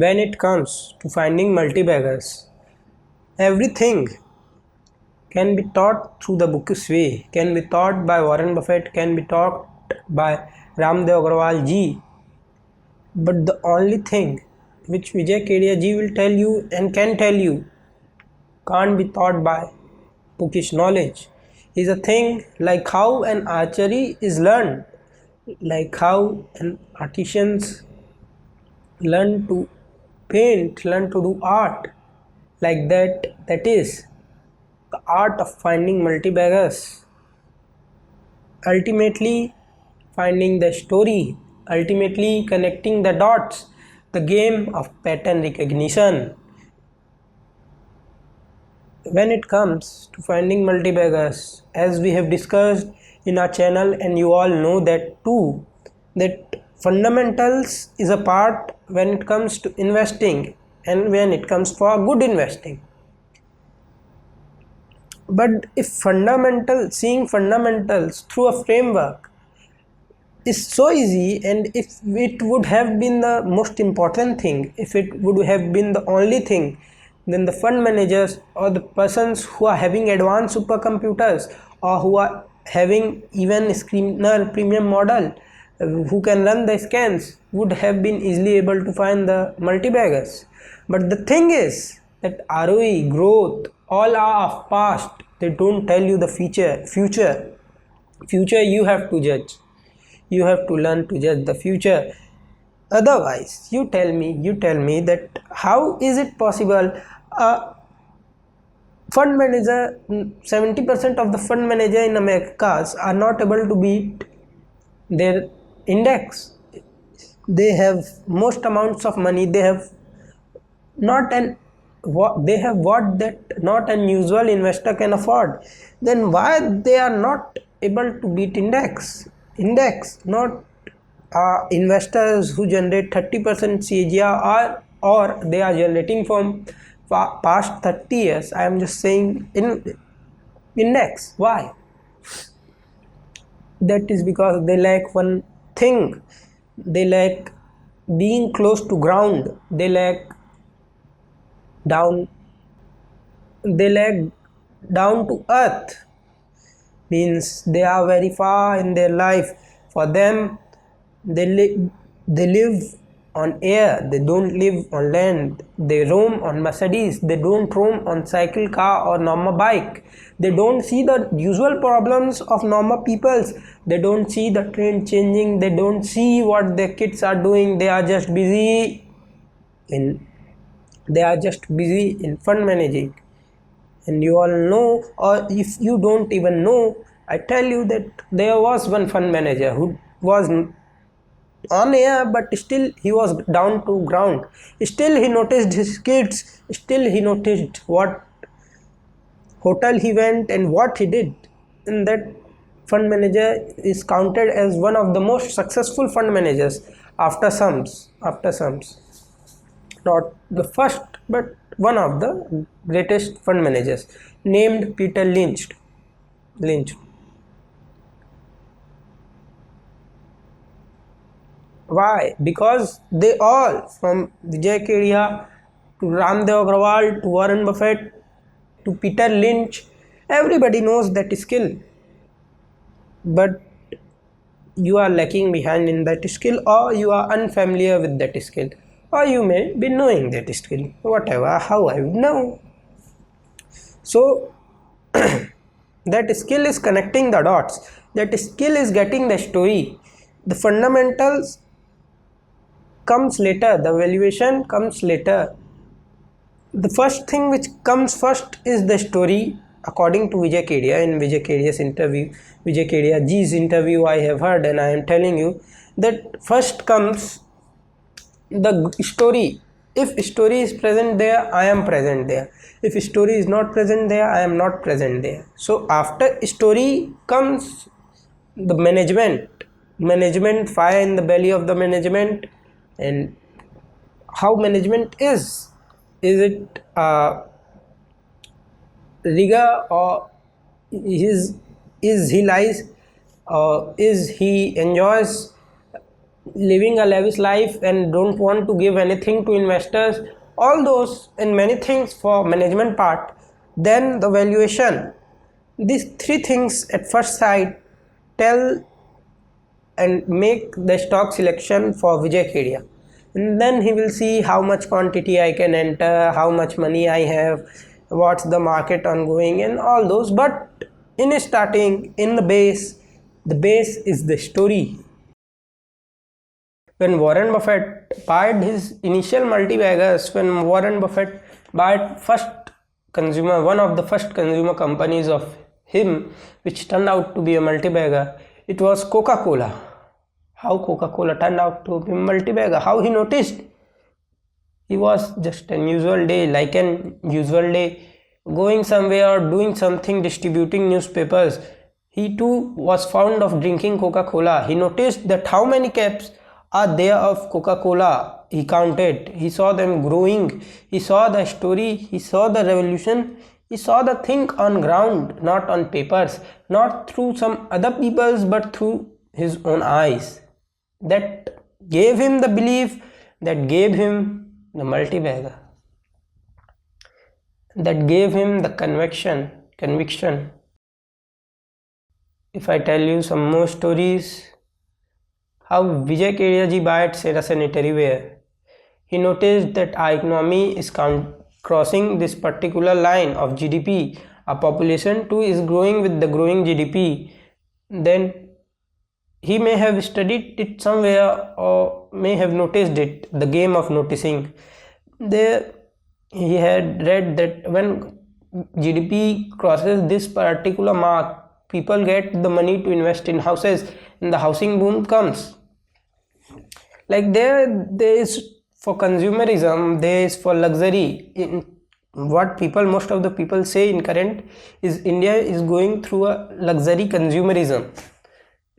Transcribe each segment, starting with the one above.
When it comes to finding multibaggers, everything can be taught through the bookish way, can be taught by Warren Buffett, can be taught by Ramdev Agrawal ji. But the only thing which Vijay Kedia ji will tell you and can tell you can't be taught by bookish knowledge is a thing like how an archery is learned, like how an artisans learn to paint, learn to do art, like that is the art of finding multibaggers. Ultimately finding the story, ultimately connecting the dots, the game of pattern recognition. When it comes to finding multibaggers, as we have discussed in our channel, and you all know that too, that fundamentals is a part when it comes to investing and when it comes for good investing. But if seeing fundamentals through a framework is so easy, and if it would have been the most important thing, if it would have been the only thing, then the fund managers or the persons who are having advanced supercomputers or who are having even screener premium model who can run the scans would have been easily able to find the multibaggers. But the thing is that ROE, growth, all are of past. They don't tell you the future you have to judge. You have to learn to judge the future. Otherwise, you tell me that how is it possible a fund manager, 70% of the fund manager in Americas are not able to beat their index. They have most amounts of money, they have not an what they have what that not an usual investor can afford. Then why they are not able to beat index, not investors who generate 30% CAGR, or they are generating from past 30 years. I am just saying in index. Why? That is because they lack one thing. They lack being close to ground. They lack down down to earth, means they are very far in their life. For them, they live on air, they don't live on land. They roam on Mercedes, they don't roam on cycle, car or normal bike. They don't see the usual problems of normal peoples. They don't see the trend changing, they don't see what their kids are doing. They are just busy in fund managing. And you all know, or if you don't even know, I tell you that there was one fund manager who was on air, but still he was down to ground. Still he noticed his kids, still he noticed what hotel he went and what he did. And that fund manager is counted as one of the most successful fund managers after sums, not the first, but one of the greatest fund managers, named Peter Lynch. Why? Because they all, from Vijay Kedia to Ramdev Agrawal to Warren Buffett to Peter Lynch, everybody knows that skill. But you are lacking behind in that skill, or you are unfamiliar with that skill, or you may be knowing that skill, whatever, how I would know. So that skill is connecting the dots, that skill is getting the story. The fundamentals comes later, the valuation comes later. The first thing which comes first is the story, according to Vijay Kedia. In Vijay Kedia's interview, Vijay Kedia ji's interview, I have heard, and I am telling you that first comes the story. If story is present there, I am present there. If story is not present there, I am not present there. So after story comes the management, fire in the belly of the management. And how management is it rigor, or is he lies, or is he enjoys living a lavish life and don't want to give anything to investors, all those and many things for management part, then the valuation. These three things at first sight tell and make the stock selection for Vijay Kedia. And then he will see how much quantity I can enter, how much money I have, what's the market ongoing, and all those. But in starting, in the base is the story. When Warren Buffett bought his initial multibaggers, when Warren Buffett bought one of the first consumer companies of him, which turned out to be a multibagger, it was Coca-Cola. How Coca-Cola turned out to be a multibagger? How he noticed? He was just an usual day, like an usual day, going somewhere or doing something, distributing newspapers. He too was fond of drinking Coca-Cola. He noticed that how many caps are there of Coca-Cola. He counted. He saw them growing. He saw the story. He saw the revolution. He saw the thing on ground, not on papers, not through some other people's, but through his own eyes. That gave him the belief, that gave him the multibagger, that gave him the conviction. If I tell you some more stories, how Vijay Kedia ji bought Sarah sanitary ware. He noticed that our economy is crossing this particular line of GDP. Our population too is growing with the growing GDP. Then he may have studied it somewhere or may have noticed it, the game of noticing. There he had read that when GDP crosses this particular mark, people get the money to invest in houses and the housing boom comes. Like there is for consumerism, there is for luxury. In what most of the people say in current is India is going through a luxury consumerism,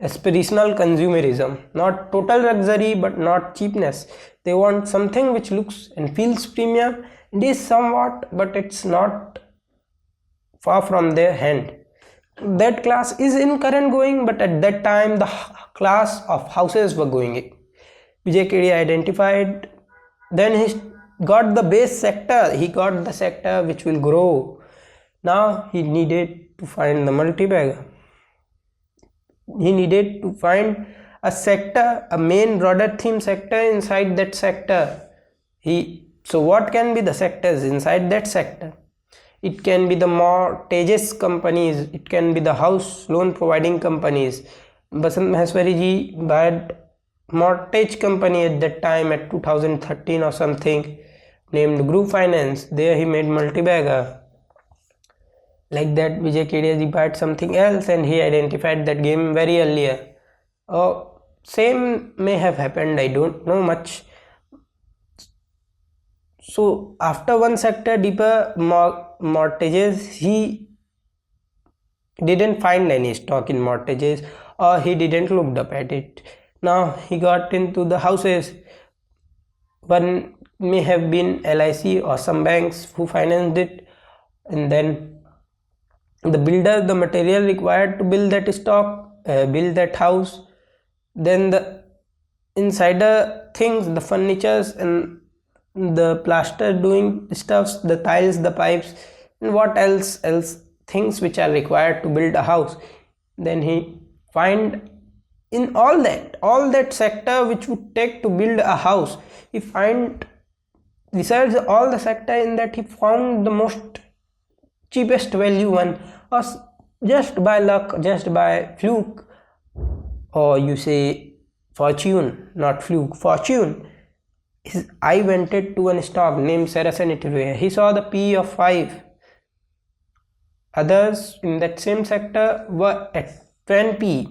aspirational consumerism, not total luxury but not cheapness. They want something which looks and feels premium. It is somewhat, but it's not far from their hand. That class is in current going, but at that time the class of houses were going in. Vijay Kedia identified, then he got the base sector, he got the sector which will grow. Now he needed to find the multibagger. He needed to find a sector, a main broader theme sector inside that sector. So what can be the sectors inside that sector? It can be the mortgages companies, it can be the house loan providing companies. Basant Maheswari ji bought mortgage company at that time at 2013 or something, named Group Finance. There he made multibagger. Like that, Vijay Kedia ji bought something else and he identified that game very earlier. Same may have happened, I don't know much. So after one sector deeper, mortgages, he didn't find any stock in mortgages or he didn't look up at it. Now he got into the houses. One may have been LIC or some banks who financed it, and then the builder, the material required to build that stock, build that house, then the insider things, the furnitures and the plaster doing stuffs, the tiles, the pipes, and what else things which are required to build a house. Then he find in all that sector which would take to build a house, he researched all the sector. In that he found the most cheapest value one, or just by luck, just by fluke, or you say fortune, not fluke, fortune. His eye went to one stock named Sarah sanitary. He saw the P of 5. Others in that same sector were at 10 P.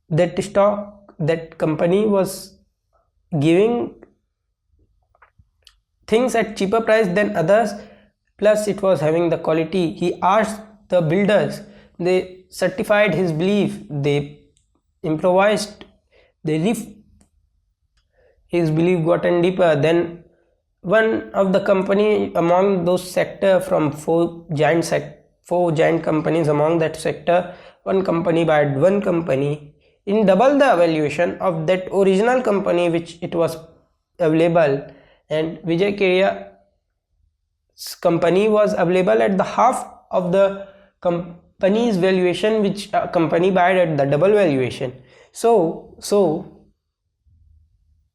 That stock, that company was giving things at cheaper price than others, plus it was having the quality. He asked the builders, they certified his belief, they improvised, his belief gotten deeper. Then one of the company among those sector, from four giant companies among that sector, one company bought one company. in double the valuation of that original company which it was available, and Vijay Kedia's company was available at the half of the company's valuation, which company bought at the double valuation. So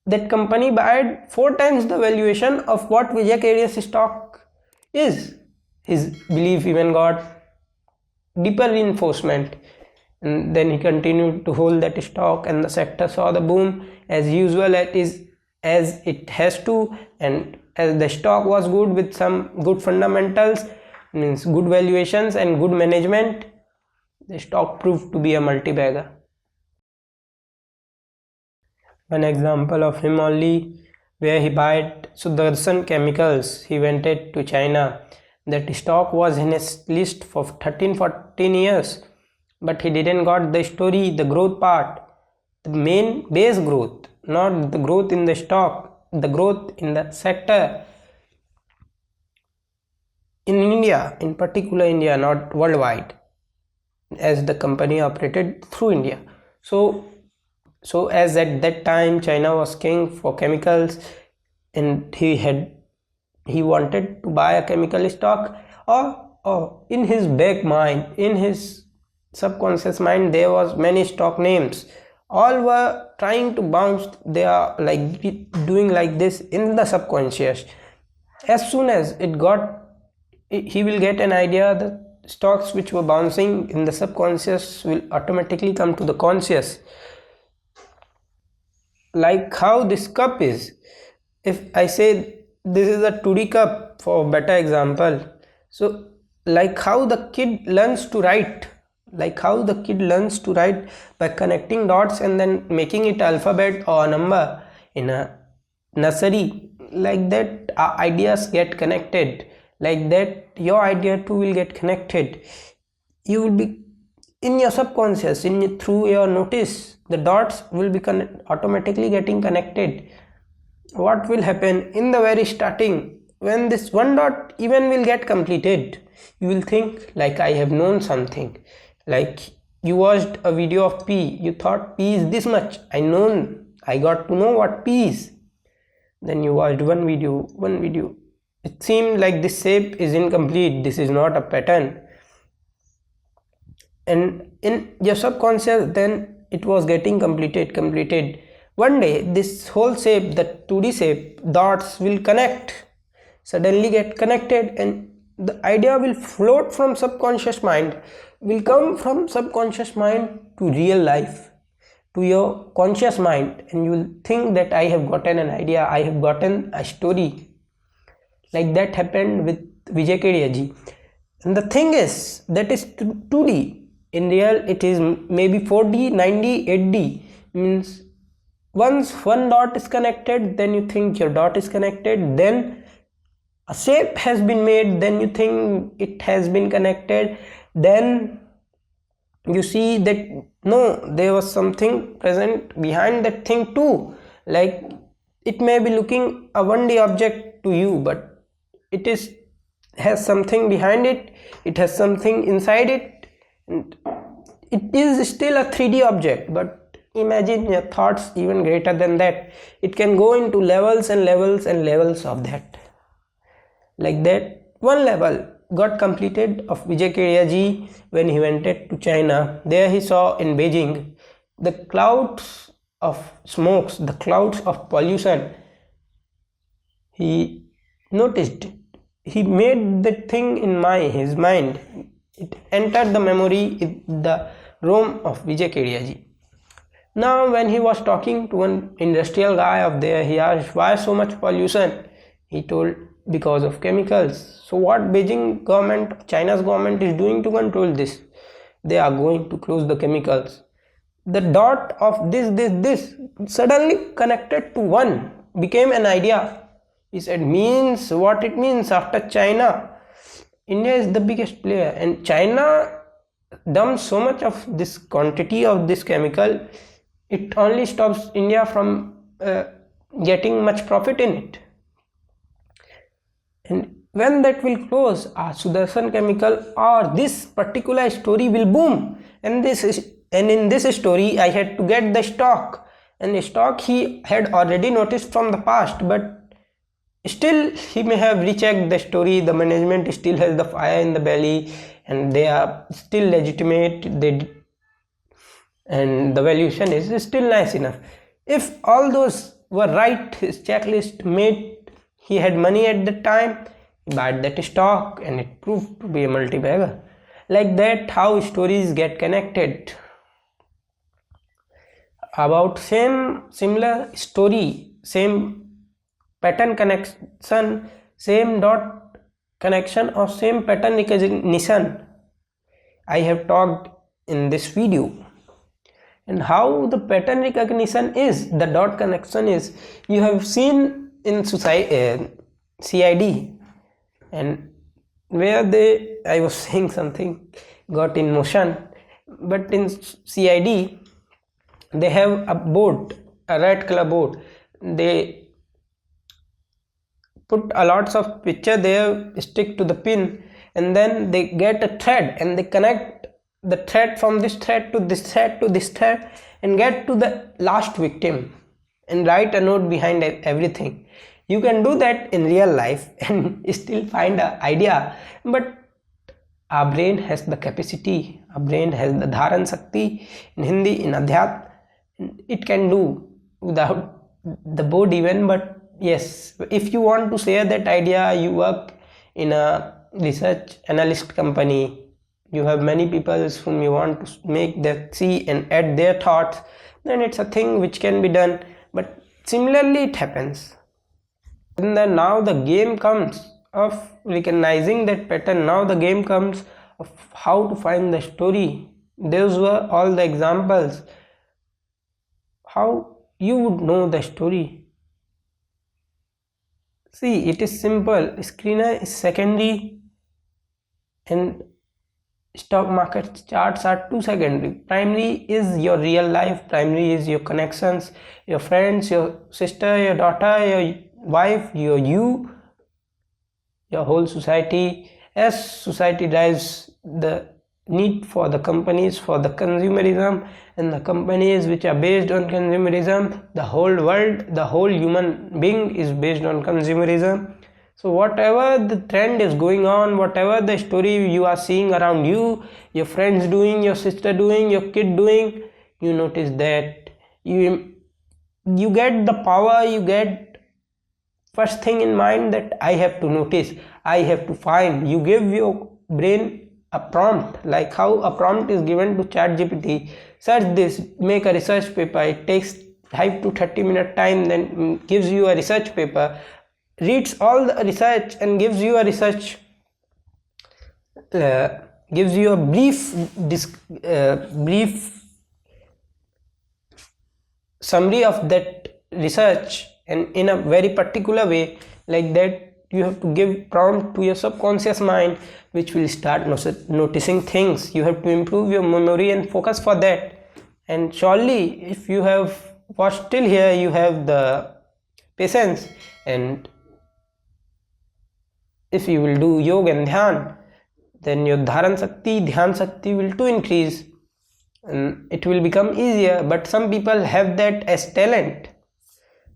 that company bought 4 times the valuation of what Vijay Kedia's stock is. His belief even got deeper reinforcement, and then he continued to hold that stock, and the sector saw the boom as usual, as it has to. And as the stock was good with some good fundamentals, means good valuations and good management, the stock proved to be a multi-bagger. One example of him only, where he bought Sudarshan Chemicals. He went it to China. That stock was in his list for 13-14 years, but he didn't got the story, the growth part, the main base growth, not the growth in the stock, the growth in the sector in India, in particular India, not worldwide, as the company operated through India. So as at that time China was king for chemicals, and he wanted to buy a chemical stock, or in his back mind, in his subconscious mind, there was many stock names, all were trying to bounce. They are like doing like this in the subconscious. As soon as he will get an idea, the stocks which were bouncing in the subconscious will automatically come to the conscious. Like how this cup is, if I say this is a 2D cup for better example, so like how the kid learns to write, by connecting dots and then making it alphabet or a number in a nursery, like that ideas get connected, like that your idea too will get connected. You will be in your subconscious, through your notice, the dots will be automatically getting connected. What will happen in the very starting, when this one dot even will get completed, you will think like I have known something. Like you watched a video of P, you thought P is this much, I got to know what P is. Then you watched one video, it seemed like this shape is incomplete, this is not a pattern, and in your subconscious then it was getting completed. One day this whole shape, the 2D shape, dots will suddenly get connected, and the idea will float from subconscious mind, will come from subconscious mind to real life, to your conscious mind, and you will think that I have gotten an idea, I have gotten a story. Like that happened with Vijay Kedia ji. And the thing is, that is 2D. In real it is maybe 4D, 9D, 8D. Means once one dot is connected, then you think your dot is connected, then a shape has been made, then you think it has been connected, then you see that no, there was something present behind that thing too. Like it may be looking a 1D object to you, but it has something behind it, it has something inside it, and it is still a 3D object. But imagine your thoughts even greater than that, it can go into levels and levels and levels of that. Like that one level got completed of Vijay Kedia ji when he went to China. There he saw in Beijing the clouds of smokes, the clouds of pollution. He noticed it. He made that thing in his mind. It entered the memory in the room of Vijay Kedia ji. Now when he was talking to one industrial guy up there, he asked, why so much pollution? He told, because of chemicals. So what Beijing government, China's government is doing to control this? They are going to close the chemicals. The dot of this suddenly connected to one, became an idea. He said, means what it means, after China, India is the biggest player, and China dumps so much of this quantity of this chemical, it only stops India from getting much profit in it. And when that will close, Sudarshan Chemical or this particular story will boom, and this And in this story, I had to get the stock, and the stock he had already noticed from the past, but still he may have rechecked the story. The management still has the fire in the belly, and they are still legitimate. And the valuation is still nice enough. If all those were right, his checklist made, he had money at the time, he bought that stock, and it proved to be a multi-bagger. Like that, how stories get connected. About similar story, same pattern connection, same dot connection, or same pattern recognition, I have talked in this video. And how the pattern recognition is, the dot connection is, you have seen in CID, and where I was saying something got in motion, but in CID they have a board, a red color board. They put a lots of picture there, stick to the pin, and then they get a thread, and they connect the thread from this thread to this thread to this thread, and get to the last victim, and write a note behind everything. You can do that in real life and still find an idea, but our brain has the capacity, our brain has the dharan shakti, in Hindi, in Adhyat, it can do without the board even. But yes, if you want to share that idea, you work in a research analyst company, you have many people whom you want to make them see and add their thoughts, then it's a thing which can be done. But similarly it happens. And then now the game comes of recognizing that pattern. Now the game comes of how to find the story. Those were all the examples. How you would know the story? See, it is simple. Screener is secondary, and stock market charts are too secondary. Primary is your real life, primary is your connections, your friends, your sister, your daughter, your wife, your whole society. As society drives the need for the companies for the consumerism, and the companies which are based on consumerism, the whole world, the whole human being is based on consumerism. So whatever the trend is going on, whatever the story you are seeing around you, your friends doing, your sister doing, your kid doing, you notice that you get the power, you get first thing in mind that I have to notice, I have to find. You give your brain a prompt, like how a prompt is given to ChatGPT. Search this, make a research paper. It takes 5 to 30 minute time, then gives you a research paper, reads all the research and gives you a research, gives you a brief summary of that research, and in a very particular way. Like that, you have to give prompt to your subconscious mind, which will start noticing things. You have to improve your memory and focus for that. And surely, if you have watched till here, you have the patience, and if you will do yoga and dhyan, then your dharan shakti, dhyan shakti will too increase, and it will become easier. But some people have that as talent.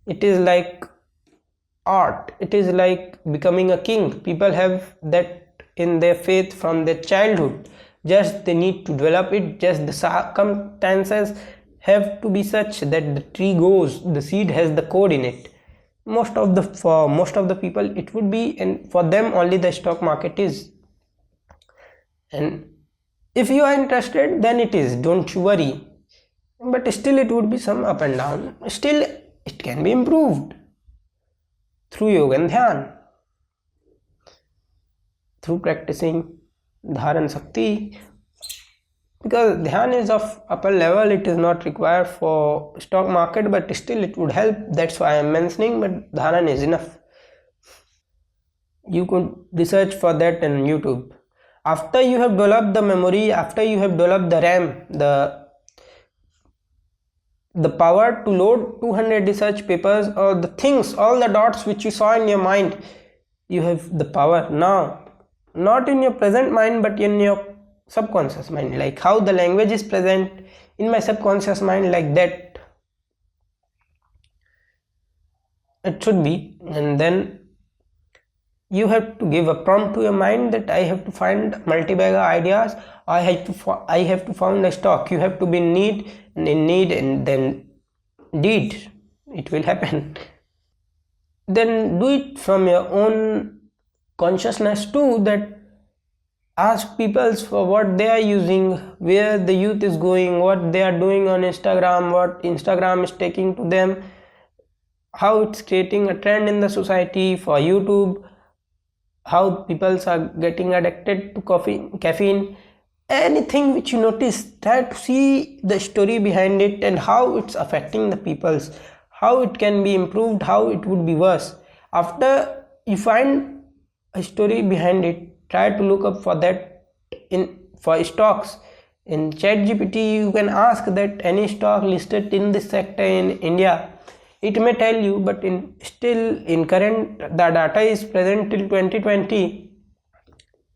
It is like art, it is like becoming a king. People have that in their faith from their childhood, just they need to develop it. Just the circumstances have to be such that the tree grows, the seed has the code in it. For most of the people it would be, and for them only the stock market is. And if you are interested, then it is, don't you worry. But still it would be some up and down. Still it can be improved through yoga and dhyan, through practicing dharan shakti, because dhyan is of upper level. It is not required for stock market, but still it would help. That's why I am mentioning, but dharan is enough. You could research for that on YouTube. After you have developed the memory, after you have developed the RAM, the power to load 200 research papers, or the things, all the dots which you saw in your mind, you have the power now, not in your present mind but in your subconscious mind, like how the language is present in my subconscious mind, like that it should be. And then you have to give a prompt to your mind that I have to find multi-bagger ideas. I have to find a stock. You have to be in need, and then deed, it will happen. Then do it from your own consciousness too, that ask people for what they are using, where the youth is going, what they are doing on Instagram, what Instagram is taking to them, how it's creating a trend in the society. For YouTube, how people are getting addicted to caffeine. Anything which you notice, try to see the story behind it and how it's affecting the peoples, how it can be improved, how it would be worse. After you find a story behind it, try to look up for that. For stocks in ChatGPT, you can ask that any stock listed in this sector in India. It may tell you, but in current, the data is present till 2020.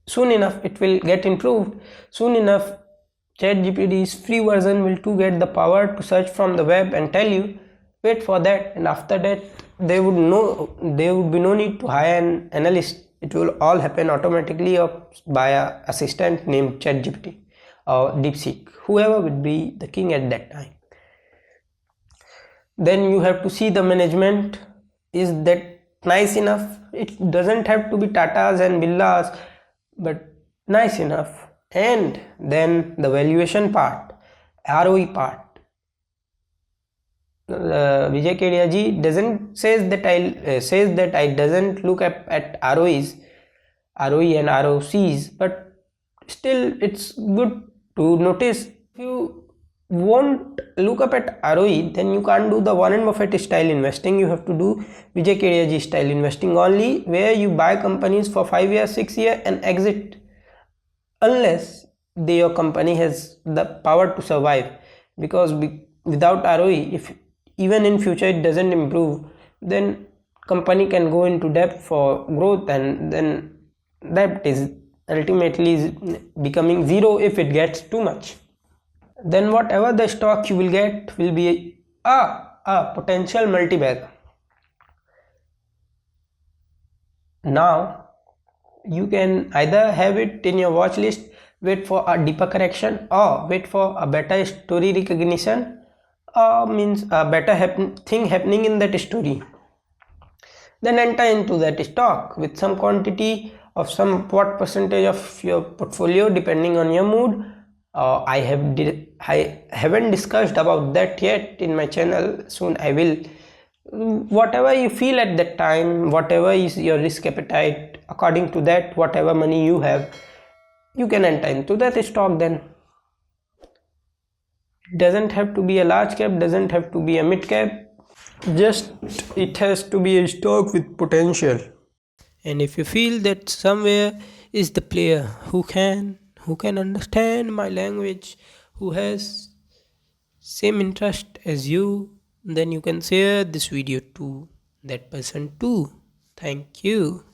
Soon enough it will get improved. Soon enough ChatGPT's free version will too get the power to search from the web and tell you. Wait for that, and after that there would be no need to hire an analyst. It will all happen automatically by an assistant named ChatGPT or DeepSeek, whoever would be the king at that time. Then you have to see the management, is that nice enough? It doesn't have to be Tatas and Billas, but nice enough. And then the valuation part, ROE part. Vijay Kedia ji doesn't says that I doesn't look at ROE and ROCs, but still it's good to notice. If you won't look up at ROE, then you can't do the Warren Buffett style investing. You have to do Vijay Kedia ji style investing only, where you buy companies for 5 years, 6 years and exit, unless your company has the power to survive. Because without ROE, if even in future it doesn't improve, then company can go into debt for growth, and then debt is ultimately becoming zero if it gets too much. Then whatever the stock you will get will be a potential multi-bagger. Now you can either have it in your watch list, wait for a deeper correction, or wait for a better story recognition, means a better thing happening in that story. Then enter into that stock with some quantity of some what percentage of your portfolio depending on your mood. I haven't discussed about that yet in my channel. Soon I will. Whatever you feel at that time, whatever is your risk appetite, according to that, whatever money you have, you can enter into that stock. Then it doesn't have to be a large cap, doesn't have to be a mid cap, just it has to be a stock with potential. And if you feel that somewhere is the player who can understand my language, who has same interest as you, then you can share this video to that person too. Thank you.